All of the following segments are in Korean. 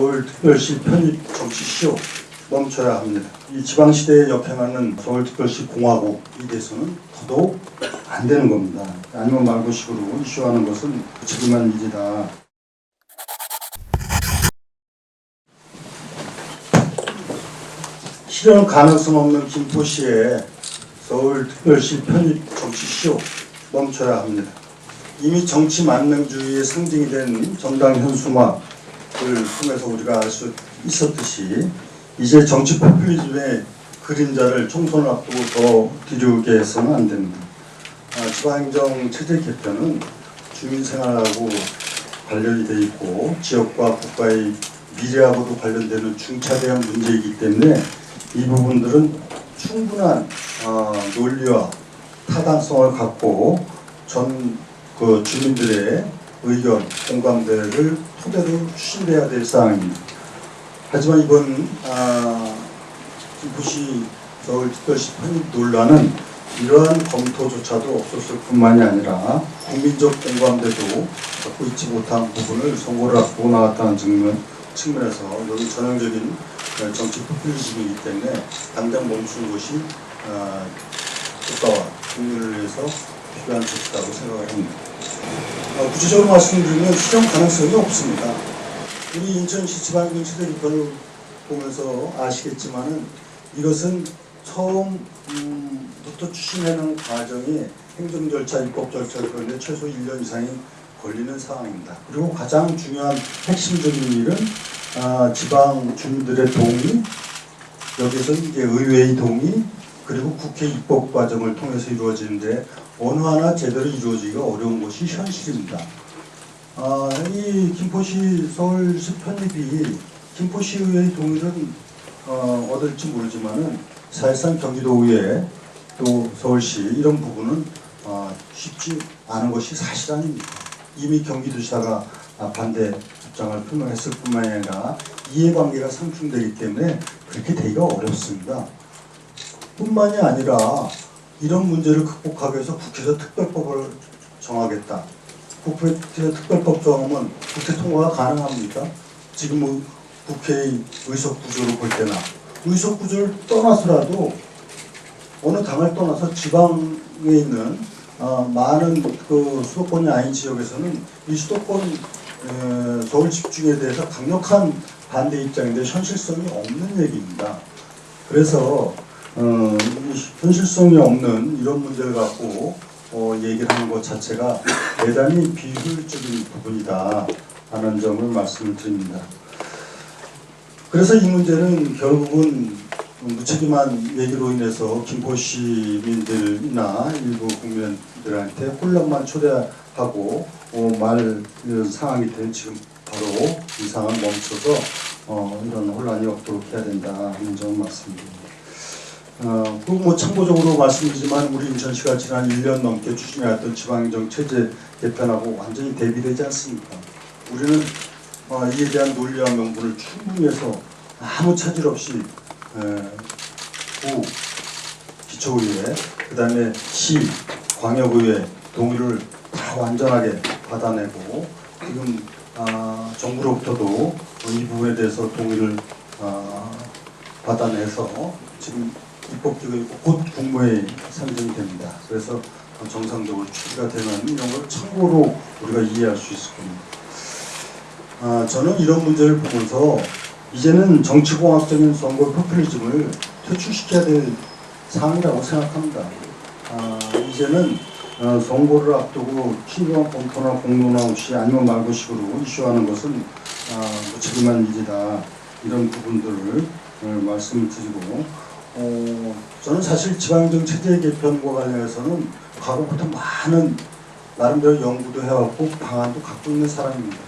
서울특별시 편입 정치쇼 멈춰야 합니다. 이 지방시대에 역행하는 서울특별시 공화국에 대해서는 더더욱 안 되는 겁니다. 아니면 말고식으로 이슈하는 것은 책임한 일이다. 실현 가능성 없는 김포시의 서울특별시 편입 정치쇼 멈춰야 합니다. 이미 정치 만능주의의 상징이 된 정당 현수막을 통해서 우리가 알 수 있었듯이 이제 정치 포퓰리즘의 그림자를 총선을 앞두고 더 뒤로게 해서는 안 됩니다. 지방행정 체제 개편은 주민생활하고 관련이 돼 있고 지역과 국가의 미래하고도 관련되는 중차대한 문제이기 때문에 이 부분들은 충분한 논리와 타당성을 갖고 전 주민들의 의견, 공감대를 토대로 추진돼야 될 사항입니다. 하지만 이번 김포시 서울특별시 편입 논란은 이러한 검토조차도 없었을 뿐만이 아니라 국민적 공감대도 갖고 있지 못한 부분을 선고를 앞두고 나왔다는 측면에서 여기 전형적인 정치 포퓰리즘이기 때문에 당장 멈추는 것이 국가와 국민을 위해서 필요한 조치라고 생각을 합니다. 구체적으로 말씀드리면 실현 가능성이 없습니다. 우리 인천시 지방행정 체제 개편을 보면서 아시겠지만은 이것은 처음부터 추진하는 과정이 행정 절차, 입법 절차를 그런데 최소 1년 이상이 걸리는 상황입니다. 그리고 가장 중요한 핵심적인 일은 지방 주민들의 동의, 여기서 이제 의회의 동의, 그리고 국회 입법 과정을 통해서 이루어지는데 어느 하나 제대로 이루어지기가 어려운 것이 현실입니다. 이 김포시 서울시 편입이 김포시의회의 동의는 얻을지 모르지만은 사실상 경기도의회 또 서울시 이런 부분은 쉽지 않은 것이 사실 아닙니다. 이미 경기도지사가 반대 입장을 표명했을 뿐만 아니라 이해관계가 상충되기 때문에 그렇게 되기가 어렵습니다. 뿐만이 아니라 이런 문제를 극복하기 위해서 국회에서 특별법을 정하겠다. 국회에서 특별법 정하면 국회 통과가 가능합니까? 지금 국회의 의석 구조를 볼 때나 의석 구조를 떠나서라도 어느 당을 떠나서 지방에 있는 많은 수도권이 아닌 지역에서는 이 수도권 서울 집중에 대해서 강력한 반대 입장인데 현실성이 없는 얘기입니다. 그래서 현실성이 없는 이런 문제를 갖고 얘기를 하는 것 자체가 대단히 비효율적인 부분이다 하는 점을 말씀을 드립니다. 그래서 이 문제는 결국은 무책임한 얘기로 인해서 김포 시민들이나 일부 국민들한테 혼란만 초래하고 말 상황이 된 지금 바로 이 상황을 멈춰서 이런 혼란이 없도록 해야 된다 하는 점을 말씀드립니다. 참고적으로 말씀드리지만 우리 인천시가 지난 1년 넘게 추진해왔던 지방행정 체제 개편하고 완전히 대비되지 않습니까? 우리는 이에 대한 논리와 명분을 충분히 해서 아무 차질 없이 구, 기초의회, 그 다음에 시, 광역의회 동의를 다 완전하게 받아내고 지금 정부로부터도 이 부분에 대해서 동의를 받아내서 지금 입법기구이고 곧 국무회의 상정이 됩니다. 그래서 정상적으로 추진가 되는 이런 걸 참고로 우리가 이해할 수 있을 겁니다. 저는 이런 문제를 보면서 이제는 정치공학적인 선거 포퓰리즘을 퇴출시켜야 될 상황이라고 생각합니다. 이제는 선거를 앞두고 신중한 검토나 공론화 없이 아니면 말고식으로 이슈하는 것은 무책임한 일이다. 이런 부분들을 말씀을 드리고 저는 사실 지방행정 체제 개편과 관련해서는 과거부터 많은 나름대로 연구도 해왔고 방안도 갖고 있는 사람입니다.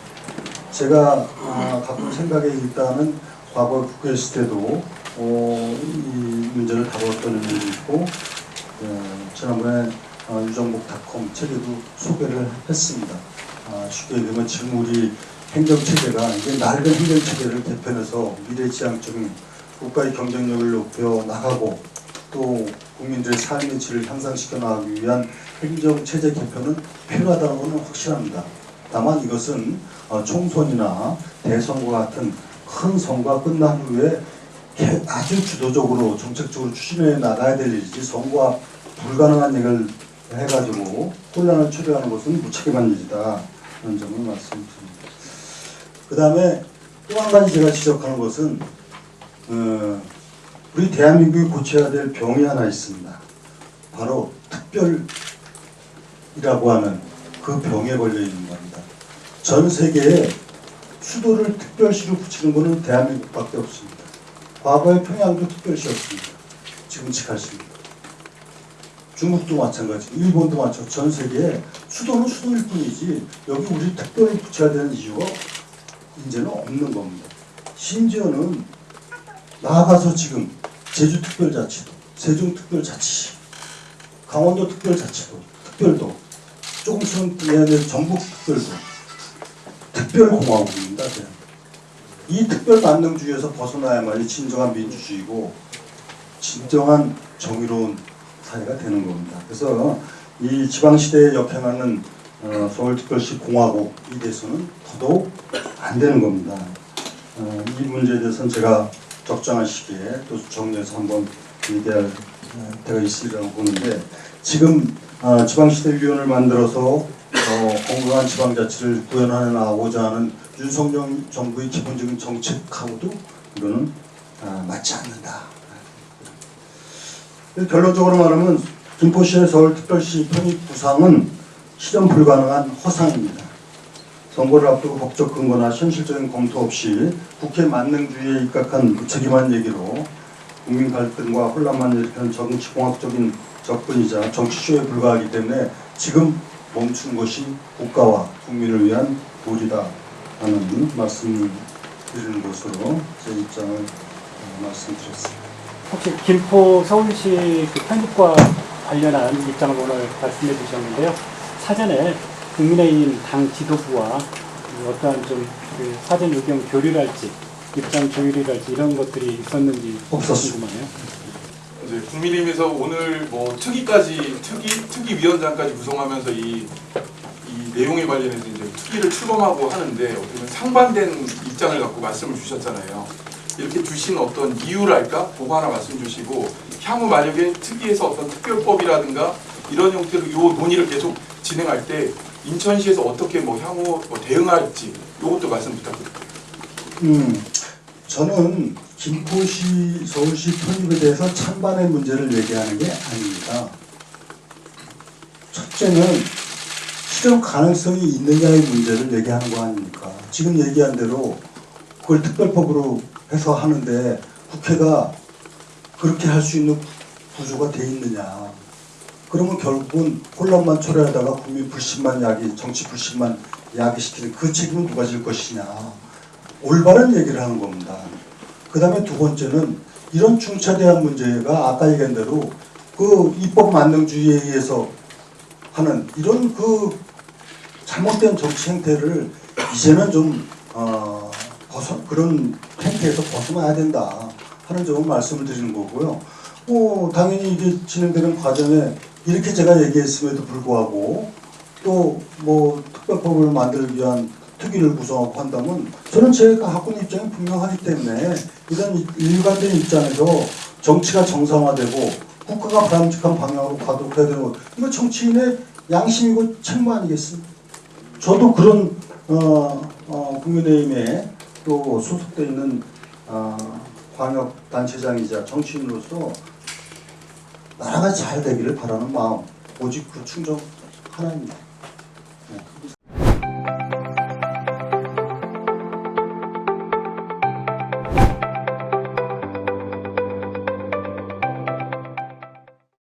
제가 갖고 있는 생각에 일단은 과거 국회에 있을 때도 이 문제를 다뤘던 일이 있고 지난번에 유정복닷컴 책에도 소개를 했습니다. 쉽게 얘기하면 지금 우리 행정체제가 이제 낡은 행정체제를 개편해서 미래지향적인 국가의 경쟁력을 높여 나가고 또 국민들의 삶의 질을 향상시켜 나가기 위한 행정체제 개편은 필요하다는 것은 확실합니다. 다만 이것은 총선이나 대선과 같은 큰 선거가 끝난 후에 아주 주도적으로 정책적으로 추진해 나가야 될 일이지 선거가 불가능한 얘기를 해가지고 혼란을 초래하는 것은 무책임한 일이다. 그런 점을 말씀드립니다. 그 다음에 또 한 가지 제가 지적하는 것은 우리 대한민국이 고쳐야 될 병이 하나 있습니다. 바로 특별이라고 하는 그 병에 걸려 있는 겁니다. 전 세계에 수도를 특별시로 붙이는 것은 대한민국밖에 없습니다. 과거에 평양도 특별시였습니다. 지금 직할시입니다. 중국도 마찬가지, 일본도 마찬가지. 전 세계에 수도는 수도일 뿐이지 여기 우리 특별히 붙여야 되는 이유가 이제는 없는 겁니다. 심지어는 나아가서 지금 제주특별자치도, 세종특별자치, 강원도특별자치도, 특별도, 조금 있으면 내년에 전북특별도 특별공화국입니다. 이 특별만능주의에서 벗어나야만이 진정한 민주주의고 진정한 정의로운 사회가 되는 겁니다. 그래서 이 지방시대에 역행하는 서울특별시 공화국에 대해서는 더더욱 안 되는 겁니다. 이 문제에 대해서는 제가 적정한 시기에 또 정리해서 한번 얘기할 때가 있으리라고 보는데 지금 지방시대위원을 만들어서 건강한 지방자치를 구현해 나가고자 하는 윤석열 정부의 기본적인 정책하고도 이거는 맞지 않는다. 결론적으로 말하면 김포시의 서울특별시 편입 구상은 실현 불가능한 허상입니다. 선거를 앞두고 법적 근거나 현실적인 검토 없이 국회 만능주의에 입각한 무책임한 얘기로 국민 갈등과 혼란만 일으키는 정치공학적인 접근이자 정치쇼에 불과하기 때문에 지금 멈춘 것이 국가와 국민을 위한 도리다 하는 말씀을 드리는 것으로 제 입장을 말씀드렸습니다. 혹시 김포 서울시 그 편입과 관련한 입장을 오늘 말씀해 주셨는데요. 사전에 국민의힘 당 지도부와 어떠한 좀 그 사전 의견 교류랄지 입장 조율이랄지 이런 것들이 있었는지 궁금하네요. 이제 국민의힘에서 오늘 뭐 특위위원장까지 구성하면서 이 내용에 관련해서 이제 특위를 출범하고 하는데 어떻게 보면 상반된 입장을 갖고 말씀을 주셨잖아요. 이렇게 주신 어떤 이유랄까? 그거 하나 말씀 주시고 향후 만약에 특위에서 어떤 특별법이라든가 이런 형태로 요 논의를 계속 진행할 때 인천시에서 어떻게 뭐 향후 대응할지 이것도 말씀 부탁드립니다. 저는 김포시, 서울시 편입에 대해서 찬반의 문제를 얘기하는 게 아닙니다. 첫째는 실현 가능성이 있느냐의 문제를 얘기하는 거 아닙니까? 지금 얘기한 대로 그걸 특별법으로 해서 하는데 국회가 그렇게 할 수 있는 구조가 돼 있느냐. 그러면 결국은 혼란만 초래하다가 국민 불신만 정치 불신만 야기시키는 그 책임은 누가 질 것이냐. 올바른 얘기를 하는 겁니다. 그 다음에 두 번째는 이런 중차대한 문제가 아까 얘기한 대로 그 입법 만능주의에 의해서 하는 이런 그 잘못된 정치 행태를 이제는 좀 그런 행태에서 벗어나야 된다 하는 점은 말씀을 드리는 거고요. 당연히 이게 진행되는 과정에 이렇게 제가 얘기했음에도 불구하고 또 뭐 특별법을 만들기 위한 특위를 구성하고 한다면 저는 제가 갖고 있는 입장이 분명하기 때문에 이런 일관된 입장에서 정치가 정상화되고 국가가 바람직한 방향으로 가도록 해야 되는 것, 이거 정치인의 양심이고 책무 아니겠습니까? 저도 그런 국민의힘에 또 소속되어 있는 광역단체장이자 정치인으로서 나라가 잘 되기를 바라는 마음, 오직 그 충정 하나입니다.